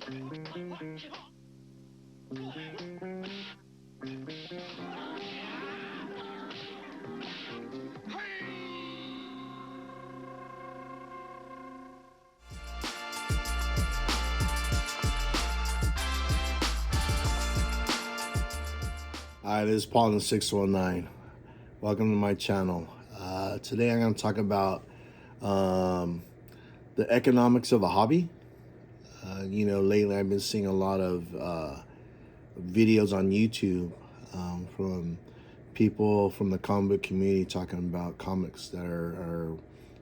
Hi, this is Paul in the 619. Welcome to my channel. Today I'm going to talk about the economics of a hobby. Lately I've been seeing a lot of videos on YouTube from people from the comic book community talking about comics that are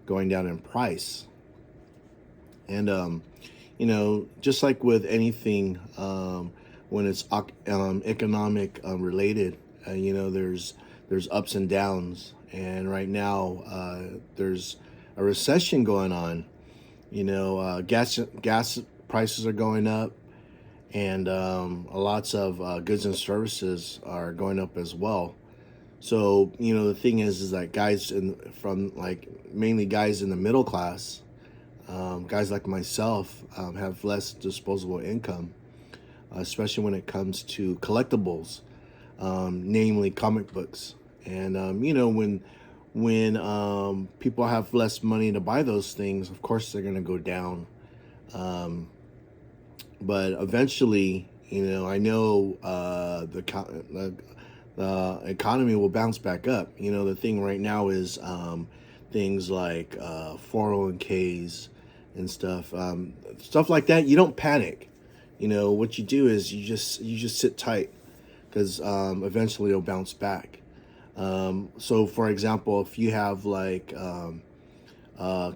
going down in price. And, just like with anything, when it's economic related, there's ups and downs. And right now, there's a recession going on. Gas prices are going up, and lots of goods and services are going up as well. So the thing is that mainly guys in the middle class, guys like myself, have less disposable income, especially when it comes to collectibles, namely comic books. And when people have less money to buy those things, of course they're going to go down. But eventually, I know the economy will bounce back up. The thing right now is things like 401ks and stuff like that. You don't panic. What you do is you just sit tight, because eventually it'll bounce back. So for example, if you have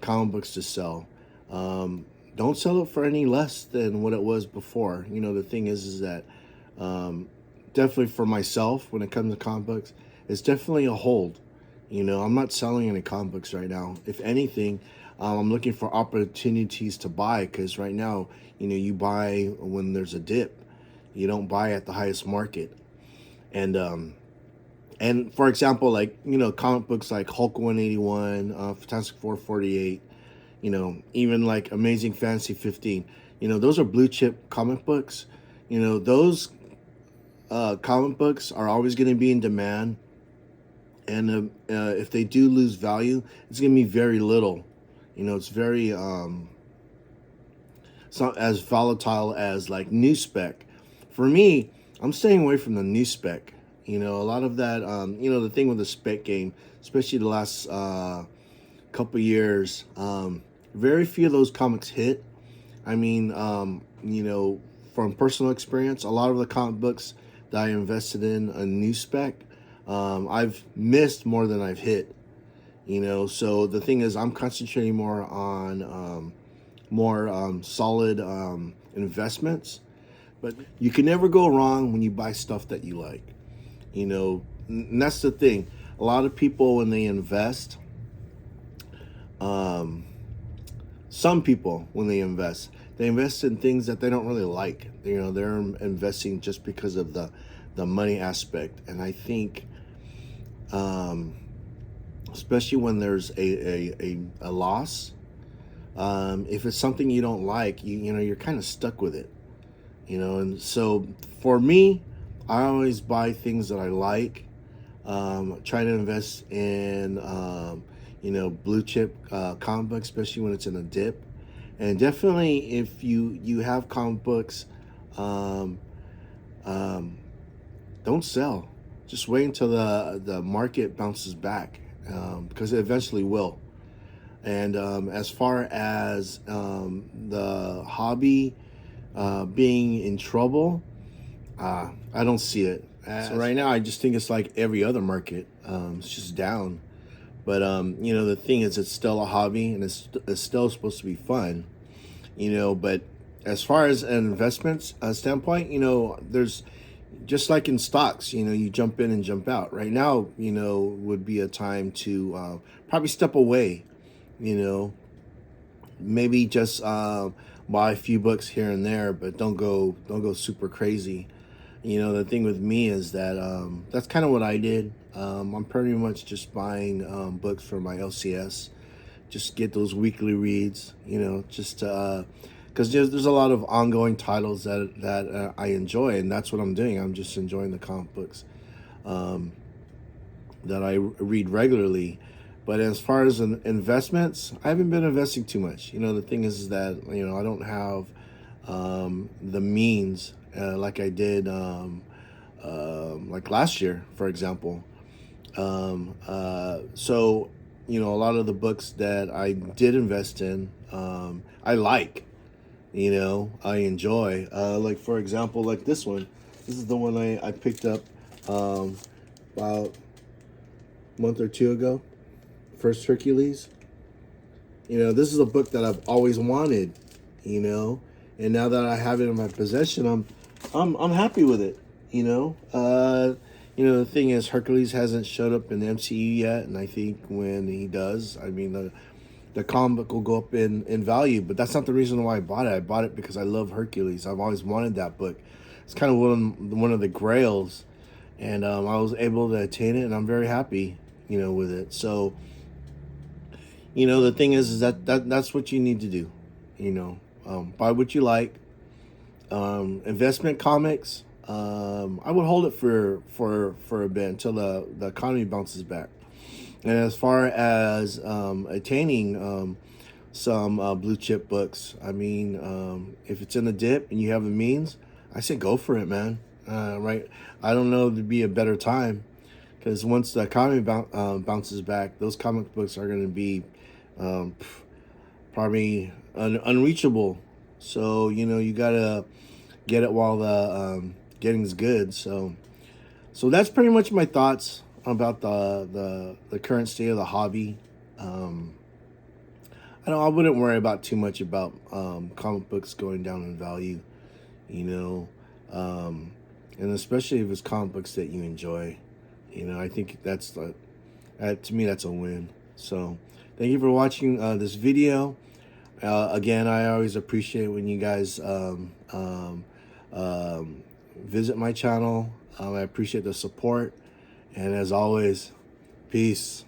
comic books to sell, don't sell it for any less than what it was before. The thing is that definitely for myself, when it comes to comic books, it's definitely a hold. I'm not selling any comic books right now. If anything, I'm looking for opportunities to buy, because right now, you buy when there's a dip. You don't buy at the highest market. And for example, comic books like Hulk 181, Fantastic Four 48, even like Amazing Fantasy 15, those are blue chip comic books. Those comic books are always going to be in demand. And if they do lose value, it's going to be very little. It's very, it's not as volatile as like new spec. For me, I'm staying away from the new spec. A lot of that, the thing with the spec game, especially the last couple years, very few of those comics hit. I mean, from personal experience, a lot of the comic books that I invested in a new spec, I've missed more than I've hit. So the thing is, I'm concentrating more on more solid investments. But you can never go wrong when you buy stuff that you like. And that's the thing. A lot of people, when they invest, some people, when they invest in things that they don't really like. They're investing just because of the money aspect. And I think, especially when there's a loss, if it's something you don't like, you're kind of stuck with it. And so for me, I always buy things that I like. Try to invest in blue chip comic books, especially when it's in a dip. And definitely, if you have comic books, don't sell. Just wait until the market bounces back, because it eventually will. And as far as the hobby being in trouble, I don't see it. So right now, I just think it's like every other market. It's just down. But the thing is, it's still a hobby, and it's still supposed to be fun. But as far as an investment standpoint, there's just like in stocks. You jump in and jump out. Right now, would be a time to probably step away. Maybe just buy a few books here and there, but don't go super crazy. The thing with me is that that's kind of what I did. I'm pretty much just buying books for my LCS, just get those weekly reads, just to because there's a lot of ongoing titles that I enjoy, and that's what I'm doing. I'm just enjoying the comic books um, that I read regularly. But as far as investments, I haven't been investing too much. The thing is that I don't have the means like I did like last year, for example. So a lot of the books that I did invest in, I like. I enjoy. Like for example, like this one. This is the one I picked up about a month or two ago. First Hercules. This is a book that I've always wanted. And now that I have it in my possession, I'm happy with it. The thing is, Hercules hasn't showed up in the MCU yet, and I think when he does, I mean the comic book will go up in value. But that's not the reason why I bought it. I bought it because I love Hercules. I've always wanted that book. It's kind of one of the grails, and I was able to attain it, and I'm very happy, with it. So, the thing is that's what you need to do. Buy what you like. Investment comics. I would hold it for a bit until the economy bounces back. And as far as attaining some blue chip books, I mean, if it's in the dip and you have the means, I say go for it, man. Right? I don't know if there'd be a better time, because once the economy bounces back, those comic books are going to be probably unreachable. So you gotta get it while the getting's good. So that's pretty much my thoughts about the current state of the hobby. I wouldn't worry about too much about comic books going down in value, and especially if it's comic books that you enjoy. I think that's to me that's a win. So thank you for watching this video. Again, I always appreciate when you guys visit my channel. I appreciate the support. And as always, peace.